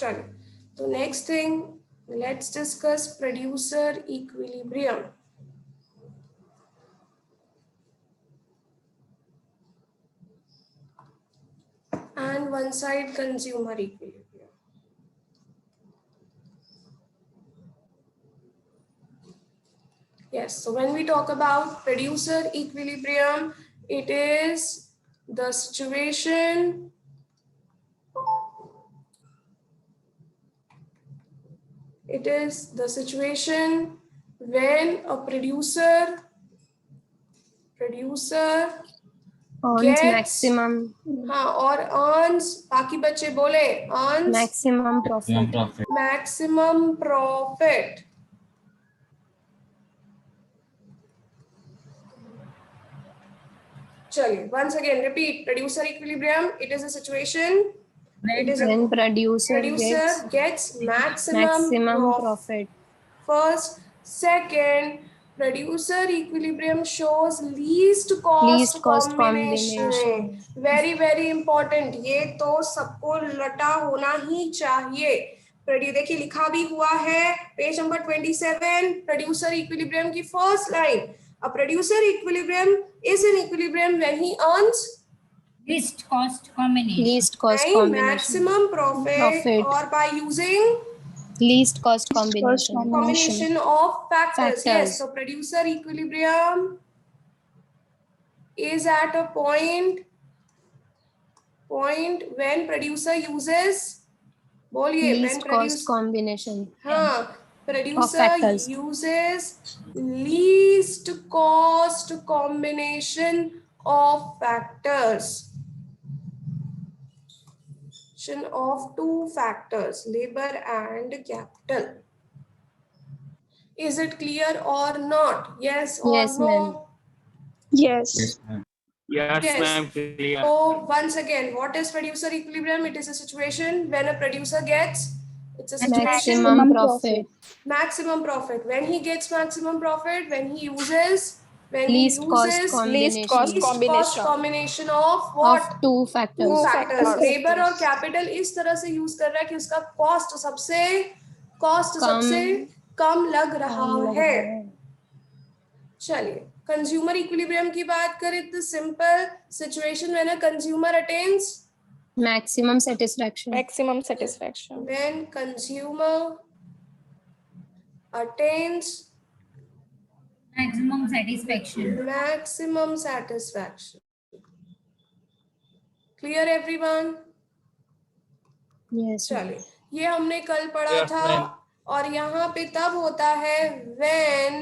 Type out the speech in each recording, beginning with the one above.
चलो, तो next thing, let's discuss producer equilibrium. And one side consumer equilibrium. Yes, so when we talk about producer equilibrium, it is the situation when a producer earns gets maximum. हाँ, और earns, बाकी बच्चे बोले earns maximum profit. maximum profit. चलिए, once again repeat, producer equilibrium, it is a situation when producer gets maximum profit. First, second, producer equilibrium shows least cost combination. Very very important. ये तो सबको लटा होना ही चाहिए. देखिए लिखा भी हुआ है पेज नंबर 27, producer equilibrium की first line. A producer equilibrium is an equilibrium when he earns least cost combination. maximum profit or by using least cost combination. Combination of factors. Yes, so producer equilibrium is at a point when producer uses least cost combination. हाँ, producer uses least cost combination of factors. Of two factors, labor and capital. Is it clear or not? Yes or yes, no? Yes. Yes, ma'am. Clear. So once again, what is producer equilibrium? It is a situation when a producer gets maximum profit. Maximum profit. When he gets maximum profit, when he uses least cost combination of what? Of two factors. Labor और capital इस तरह से use कर रहा है कि उसका cost सबसे कम लग रहा है. चलिए, कंज्यूमर इक्विलिब्रियम की बात करें तो simple situation when a consumer attains maximum satisfaction. When consumer attains Maximum satisfaction. Clear everyone? Yes. चलिए, ये हमने कल पढ़ा था और यहाँ पे तब होता है when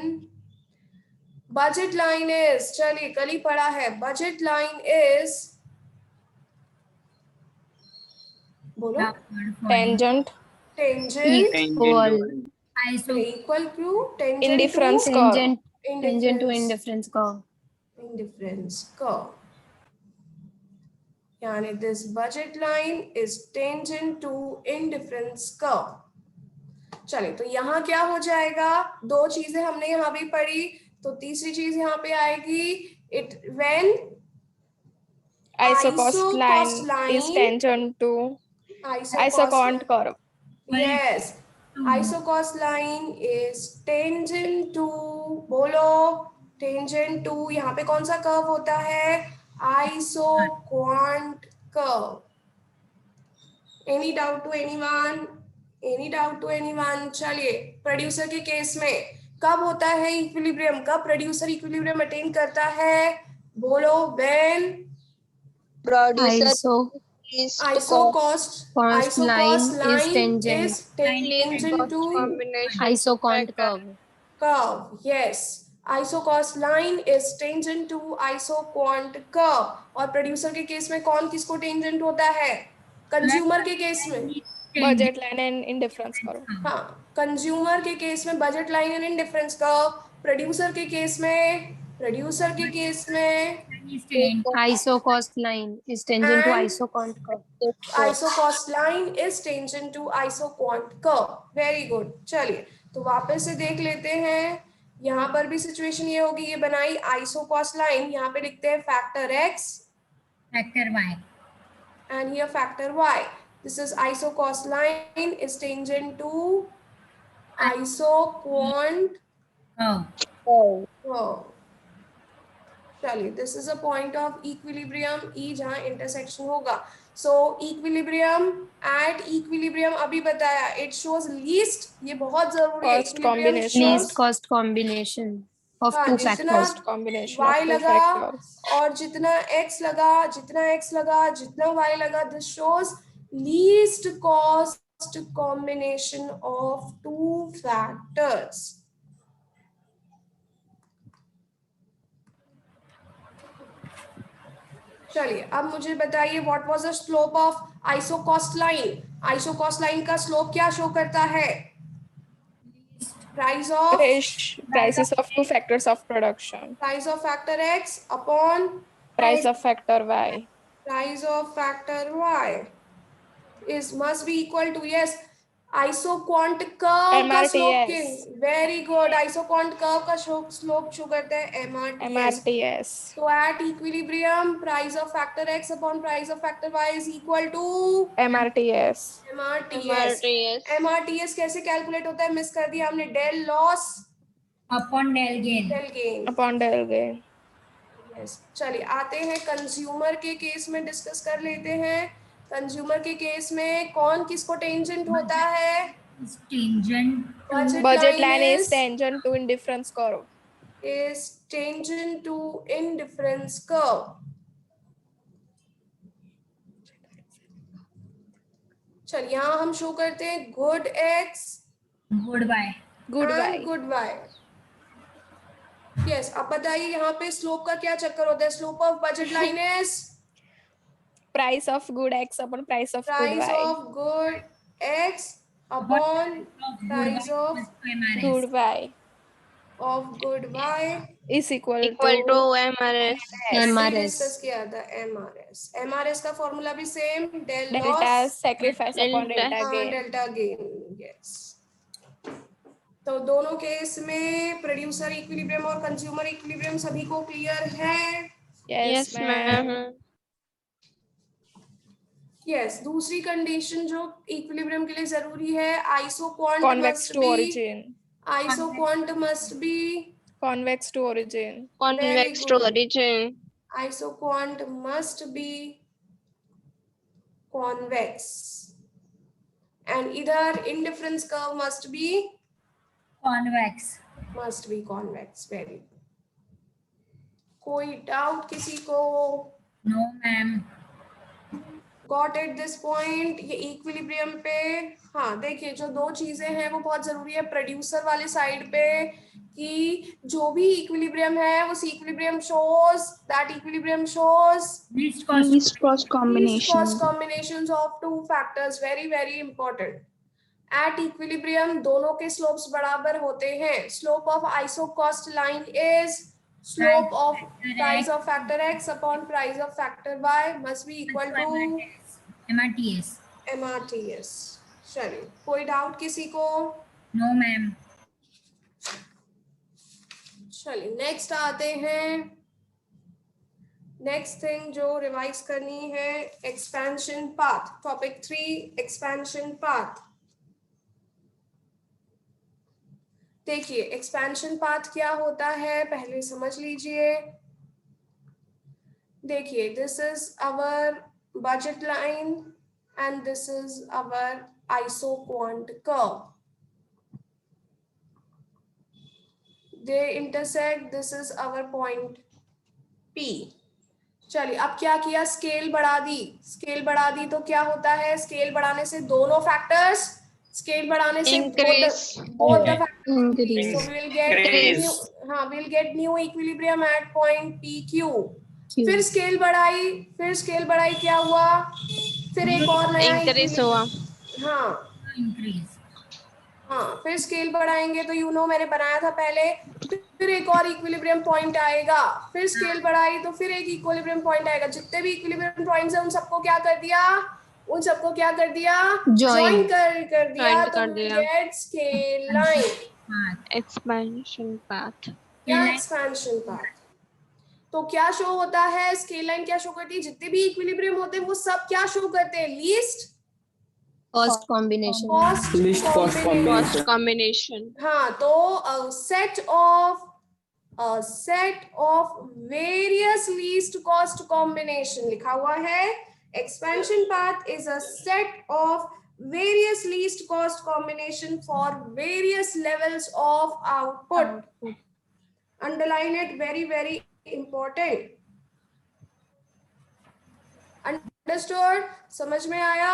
budget line is, चलिए कल ही पढ़ा है, budget line is बोलो Tangent equal to indifference curve. Tangent to indifference curve. यानी this budget line is tangent to indifference curve. चलिए, तो यहाँ क्या हो जाएगा? दो चीजें हमने यहाँ भी पढ़ी, तो तीसरी चीज यहाँ पे आएगी when isocost line is tangent to isocont curve. Yes, isocost line is tangent to, बोलो tangent to, यहाँ पे कौन सा कर्व होता है? Isoquant curve. Any doubt to anyone? चलिए, प्रोड्यूसर के केस में कब होता है इक्विलिब्रियम? कब प्रोड्यूसर इक्विलिब्रियम अटेन करता है? बोलो when isocost line is tangent to isocont curve. Yes, isocost line is tangent to isoquant curve. और प्रोड्यूसर के केस में कौन किसको टेंजेंट होता है? कंज्यूमर के केस में budget line and indifference curve. हाँ, कंज्यूमर के केस में budget line and indifference curve. Producer के केस में isocost line is tangent to isocont curve. isocost line is tangent to isoquant curve. Very good. चलिए, तो वापस से देख लेते हैं. यहाँ पर भी सिचुएशन ये होगी, ये बनाई आइसोकॉस्ट लाइन, यहाँ पे लिखते हैं factor x factor y and here factor y. This is isocost line is tangent to isoquant curve. चलिए, this is a point of equilibrium E जहाँ intersection होगा. So equilibrium at equilibrium अभी बताया, it shows least, ये बहुत जरूरी है. Cost Equilibrium combination. shows Least cost combination of हाँ, two जितना factors. Cost combination y of two लगा factors. और जितना x लगा, जितना y लगा, this shows least cost combination of two factors. चलिए, अब मुझे बताइए what was the slope of isocost line? Isocost line का slope क्या शो करता है? Price Prices of two factors of production. Price of factor x upon Price of factor y. Price of factor y is must be equal to, yes, isoquant curve का slope MRTS. very good. Isoquant curve का slope show करता है MRTS. So at equilibrium, price of factor x upon price of factor y is equal to MRTS. MRTS कैसे calculate होता है? Miss कर दिया हमने. Del loss upon del gain. Del gain. Upon del gain. Yes. चलिए, आते हैं consumer के केस में, डिस्कस कर लेते हैं. कंज्यूमर के केस में कौन किसको टेंजेंट होता है? Is tangent to Budget line is tangent to indifference curve. Is tangent to indifference curve. चलिए, यहाँ हम शो करते हैं good x good y. Good y. and good y. Yes. अब बताइए यहाँ पे स्लोप का क्या चक्कर होता है? Slope of budget line is Price of good x upon price of good price y. Of good x upon price of Good y good y is equal to MRS. MRS. Discuss किया था. MRS का formula भी same. Del delta loss sacrifice upon delta gain. Delta gain. Yes. तो दोनों case में producer equilibrium और consumer equilibrium सभी को क्लियर है? Yes, ma'am. यस. दूसरी कंडीशन जो इक्विलिब्रियम के लिए जरूरी है, isoquant Convex must to be origin. Isoquant must be Convex to origin. Convex to origin. Isoquant must be convex and either indifference curve must be Convex. convex. Very good. कोई doubt किसी को? No, ma'am. Got it this point? ये equilibrium पे, हाँ देखिए, जो दो चीजें हैं वो बहुत जरूरी है प्रोड्यूसर वाले साइड पे, कि जो भी इक्विलिब्रियम है उस equilibrium shows Least cost combinations of two factors. very important. At equilibrium दोनों के slopes बराबर होते हैं. Slope of isocost line is slope of price of factor x upon price of factor y must be equal to MRTS. चलिए, कोई doubt किसी को? No, ma'am. चलिए, नेक्स्ट आते हैं. नेक्स्ट थिंग जो रिवाइज करनी है, expansion path. Topic 3, expansion path. देखिए, एक्सपेंशन पाथ क्या होता है पहले समझ लीजिए. देखिए, this is our budget line and this is our isoquant curve. They intersect. This is our point P. चलिए, अब क्या किया? स्केल बढ़ा दी तो क्या होता है? स्केल बढ़ाने से दोनों फैक्टर्स, स्केल बढ़ाने से both the factors increase. So we will get new, we'll get new equilibrium at point PQ. फिर स्केल बढ़ाई क्या हुआ? फिर एक और नया इंक्रीज हुआ. फिर स्केल बढ़ाएंगे तो मैंने बनाया था पहले. फिर एक और इक्विलिब्रियम पॉइंट आएगा. फिर स्केल बढ़ाई तो फिर एक इक्विलिब्रियम पॉइंट आएगा. जितने भी इक्विलिब्रियम पॉइंट्स हैं उन सबको क्या कर दिया? जॉइन कर दिया. तो get scale line. Expansion path. Expansion path. तो क्या शो होता है? स्केल लाइन क्या शो करती है? जितने भी इक्विलिब्रियम होते हैं वो सब क्या शो करते हैं? Least Cost combination. Cost Least cost combination. Combination. हाँ, तो a set of various least cost combination लिखा हुआ है. Expansion path is a set of various least cost combination for various levels of output. Underline it, very very important. Understood? समझ में आया?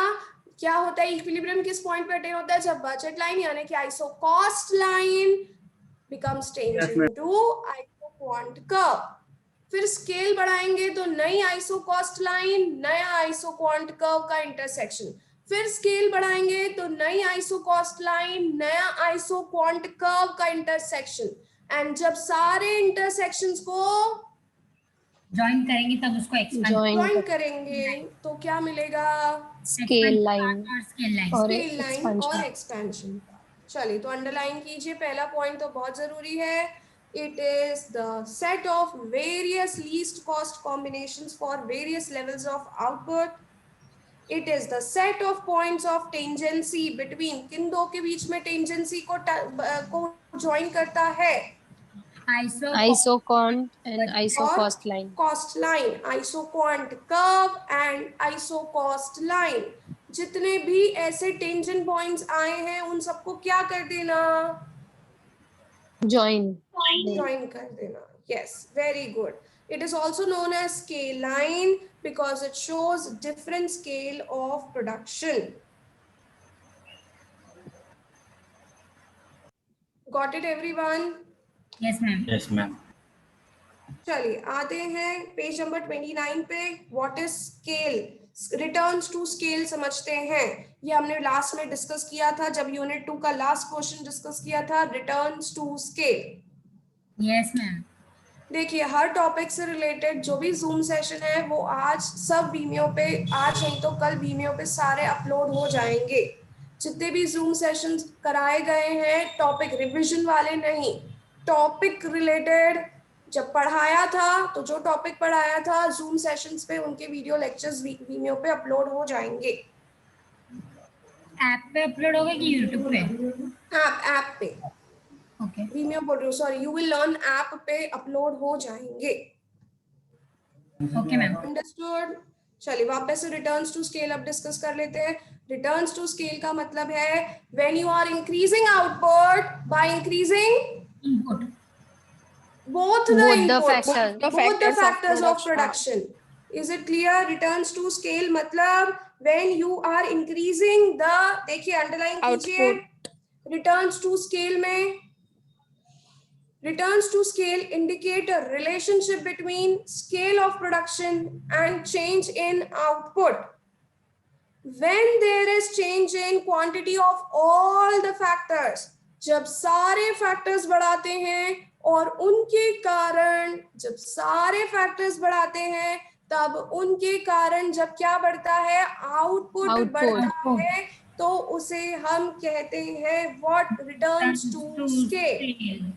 क्या होता है इक्विलिब्रियम किस पॉइंट पे अटेन होता है? जब बजट लाइन यानी कि iso cost line becomes tangent to isoquant curve. फिर स्केल बढ़ाएंगे तो नई आइसो कॉस्ट लाइन, नया आइसोक्वांट कर्व का इंटरसेक्शन. फिर स्केल बढ़ाएंगे तो नई आइसो कॉस्ट लाइन, नया आइसोक्वांट कर्व का इंटरसेक्शन. एंड जब सारे इंटरसेक्शंस को ज्वाइन करेंगे तब उसको एक्सपेंड ज्वाइन करेंगे तो क्या मिलेगा? स्केल लाइन और स्केल लाइन. और स्केल लाइन और expansion. एक्सपेंशन. चलिए तो अंडरलाइन कीजिए, पहला पॉइंट तो बहुत जरूरी है. It is the set of various least cost combinations for various levels of output. It is the set of points of tangency between, किन दो के बीच में tangency को join करता है? Isoquant and isocost line. Cost line, isoquant curve and isocost line. जितने भी ऐसे टेंजेंट पॉइंट्स आए हैं उन सबको क्या कर देना? Join. Join कर देना. Yes, very good. It is also known as scale line because it shows different scale of production. Got it everyone? Yes, ma'am. Yes, ma'am. चलिए आते हैं पेज नंबर 29 पे. What is scale? Returns to scale समझते हैं. ये हमने last में discuss किया था जब यूनिट 2 का लास्ट क्वेश्चन डिस्कस किया था, returns to scale. Yes, ma'am. देखिए हर टॉपिक से रिलेटेड जो भी जूम सेशन है वो आज सब वीमियो पे, आज नहीं तो कल वीमियो पे सारे अपलोड हो जाएंगे. जितने भी जूम सेशंस कराए गए हैं टॉपिक रिवीजन वाले नहीं, टॉपिक रिलेटेड जब पढ़ाया था तो जो टॉपिक पढ़ाया था जूम सेशंस पे उनके वीडियो लेक्चर्स वीमियो पे अपलोड हो जाएंगे. ऐप पे अपलोड होगा कि यूट्यूब पे? ऐप पे, ओके. वीमियो बोल रही हूँ, sorry, you will learn app पे अपलोड हो जाएंगे. Okay ma'am. अंडरस्टूड. चलिए वापस से रिटर्न्स टू स्केल अब डिस्कस कर लेते हैं. रिटर्न्स टू स्केल का मतलब है when you are increasing output by increasing input. both the Both the inputs, factors. both the factors of production. Is it clear? Returns to scale मतलब when you are increasing the, देखिए underline कीजिए, returns to scale में returns to scale indicate a relationship between scale of production and change in output. When there is change in quantity of all the factors, जब सारे factors बढ़ाते हैं और उनके कारण जब सारे फैक्टर्स बढ़ाते हैं तब उनके कारण जब क्या बढ़ता है? आउटपुट बढ़ता है. तो उसे हम कहते हैं what? Returns to scale.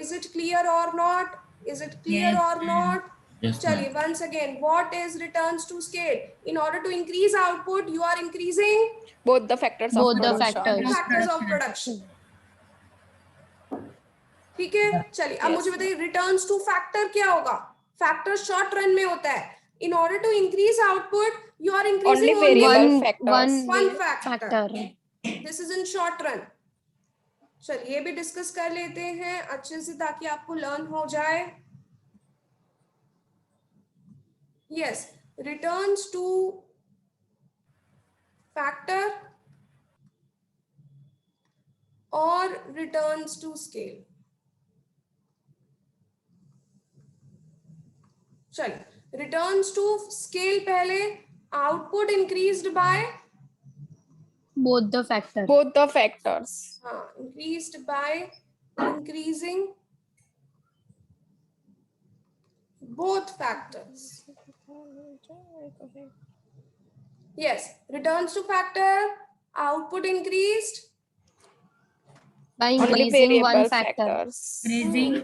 Is it clear or not? Is it clear or not? चलिए once again, what is returns to scale? In order to increase output you are increasing both the factors of production. ठीक है. चलिए अब मुझे बताइए returns to factor क्या होगा? Factor short run में होता है. In order to increase output you are increasing one factor. This is in short run. चलिए ये भी डिस्कस कर लेते हैं अच्छे से ताकि आपको लर्न हो जाए. यस, रिटर्न्स टू फैक्टर और रिटर्न्स टू स्केल. चलिए रिटर्न्स टू स्केल पहले. Output increased by Both the factors. increased by increasing both factors. Yes, returns to factor, output increased By increasing one factor. Raising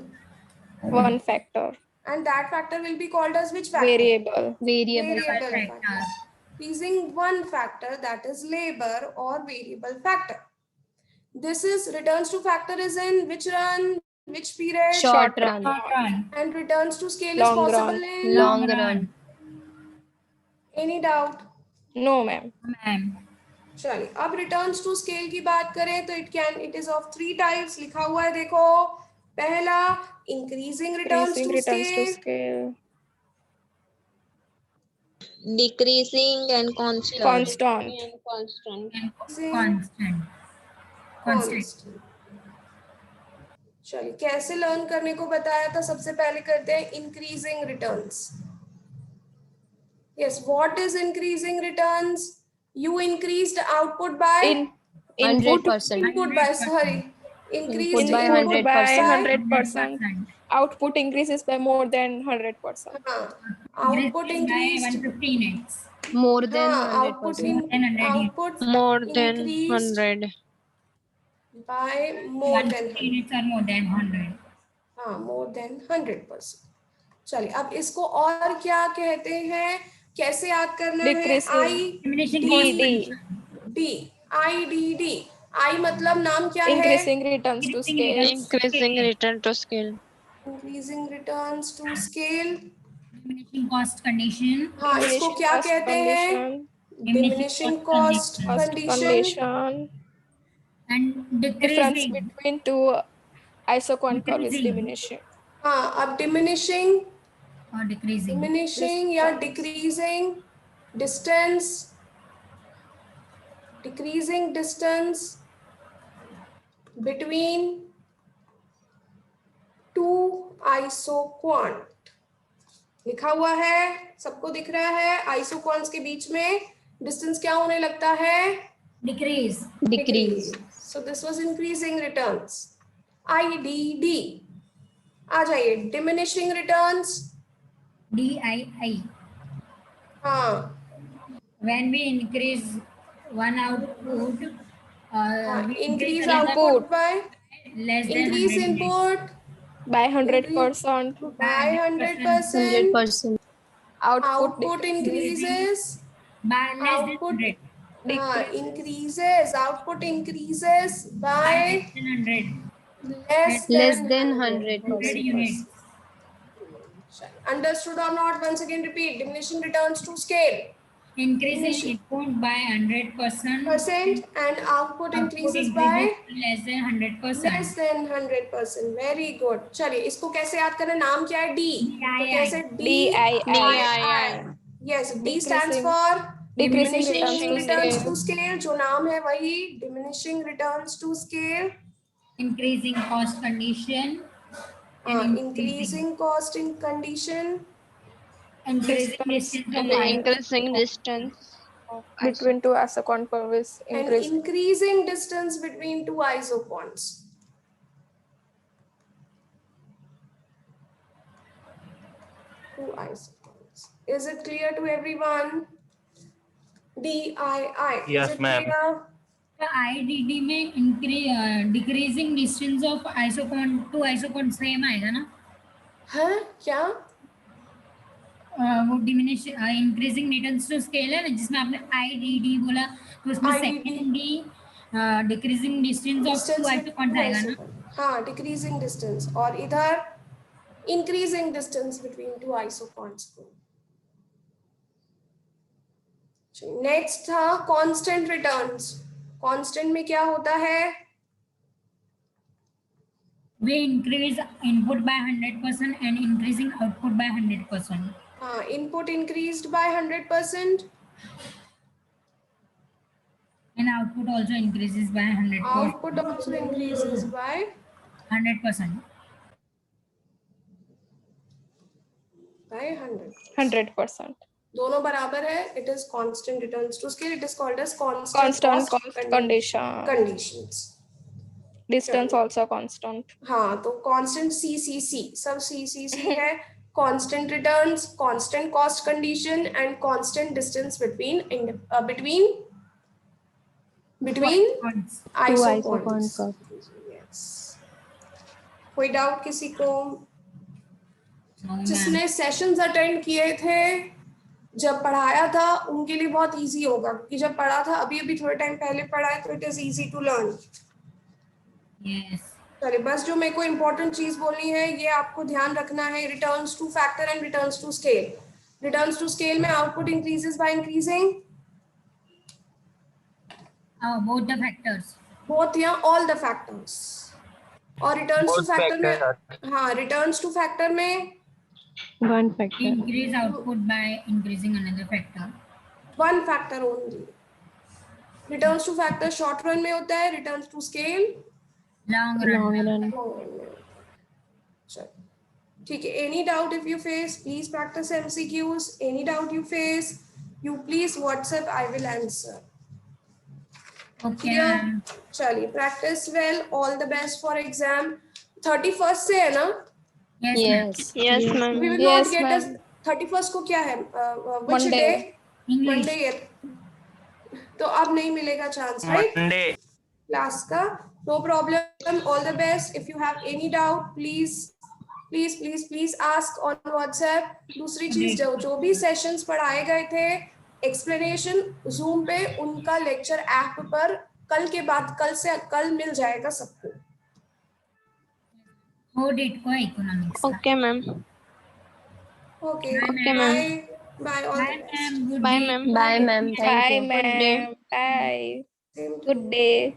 one factor and that factor will be called as which factor? variable Variable factor. increasing one factor, that is labor or variable factor. This is returns to factor is in which run, which period? Short run. Short run. And returns to scale Long is possible run. in Long run. any doubt? No, ma'am. Ma'am. चलिए अब returns to scale की बात करें तो it is of 3 types लिखा हुआ है देखो. पहला increasing returns Increasing to returns to scale, scale. Decreasing and constant. Constant. And constant. And Constant. constant. चलिए कैसे लर्न करने को बताया था. सबसे पहले करते हैं increasing returns. Yes, what is increasing returns? You increased output by Input 100%. input by sorry increased Input by input 100%. by 100%. Output increases by more than 100%. output increased 115x. More than output 100%. in 100. output More than increased 100. by more than 115x or more than 100. हाँ more than 100%. चलिए अब इसको और क्या कहते हैं, कैसे याद करना है? Decreasing. I Diminishing DD. D, I D D. I मतलब नाम क्या है? Increasing returns to scale. Increasing return to scale. Increasing returns to scale. diminishing cost condition. हाँ इसको Diminishing क्या cost कहते हैं? condition. Diminishing cost Cost condition. condition. And Difference decreasing. between two isoquant curve is Decreasing. diminishing. हाँ अब diminishing, Or decreasing. Diminishing या decreasing distance, decreasing distance between two isoquant. लिखा हुआ है, सबको दिख रहा है. आइसोक्वांट्स के बीच में डिस्टेंस क्या होने लगता है? Decrease. Decrease. So this was increasing returns. IDD. आ जाइए diminishing returns. DII. हाँ When we increase one output, we increase another output by less than increase 100. input By 100%. by 100%. 100%. Output increases. By less Output. than 100. हाँ increases. Output increases by Less than 100. Less than 100 100%. units. Understood or not? Once again repeat. Diminishing returns to scale. Increasing input by 100%. Percent and output increases by less than 100%. less than 100%. Very good. चलिए इसको कैसे याद करें? नाम क्या है? D. तो कैसे DII. Yes, D stands Decreasing. for Decreasing diminishing returns to returns scale. to scale. जो नाम है वही diminishing returns to scale. Increasing cost condition. Increasing cost in condition. Increasing distance of And increasing distance of Between two isoquant curve is And increasing. increasing distance between two isoquants. Two isoquants. Is it clear to everyone? DII. Yes, Is it ma'am. clear? The IDD में decreasing distance of isoquant to isoquant same आएगा ना? हाँ क्या? वो diminish increasing returns to scale है ना, जिसमें आपने IDD बोला तो उसमें IDD. second D decreasing distance of two isoquants आएगा ना? हाँ decreasing distance और इधर increasing distance between two isoquants. Next था कांस्टेंट रिटर्न्स. कांस्टेंट में क्या होता है? We increase input by 100% and increasing output by 100%. हाँ input increased by 100% And output also increases by 100%. Output also increases by 100%. 100. 100%. दोनों बराबर है. It is constant returns to scale. It is called as Constant cost condition. Conditions. Distance also constant. हाँ तो constant CCC सब CCC है. Constant returns, constant cost condition and constant distance between Points. Two isoquant isoquants. curve. Yes. कोई doubt किसी को? No, ma'am. जिसने sessions attend किए थे जब पढ़ाया था उनके लिए बहुत इजी होगा, क्योंकि जब पढ़ा था अभी अभी थोड़े टाइम पहले पढ़ा है, तो it is easy to learn. Yes. चलिए, बस जो मेरे को इम्पोर्टेंट चीज बोलनी है ये आपको ध्यान रखना है, returns to factor and returns to scale. Returns to scale में output increases by increasing Both the factors. Both या ऑल द फैक्टर्स। और रिटर्न्स टू Both फैक्टर में, factor. हाँ, रिटर्न्स टू फैक्टर में One factor. Increase output by increasing another factor. One factor only. Returns to factor short run में होता है, returns to scale Long run. Long में. run. चलो, ठीक है। Any doubt if you face, please practice MCQs। Any doubt you face, you please WhatsApp, I will answer. Okay. Clear? चलिए, practice well, all the best for exam. 31st से है ना? Yes. Yes. Yes, ma'am. We will Yes, not get ma'am. us 31st को क्या है? Which Monday. day? English. Monday है। तो अब नहीं मिलेगा चांस, right? Monday. क्लास का। No problem. All the best. If you have any doubt, please ask on WhatsApp. दूसरी चीज, जो भी सेशंस पढ़ाए गए थे एक्सप्लेनेशन Zoom पे, उनका लेक्चर ऐप पर कल के बाद, कल मिल जाएगा सबको। Whole date को economics. Okay, ma'am. Okay. Okay, ma'am. Bye. All Bye, the best. ma'am. Good Bye, day. ma'am. Bye, ma'am. Thank Bye, you. Good day. ma'am. Bye. Same to Good you. day.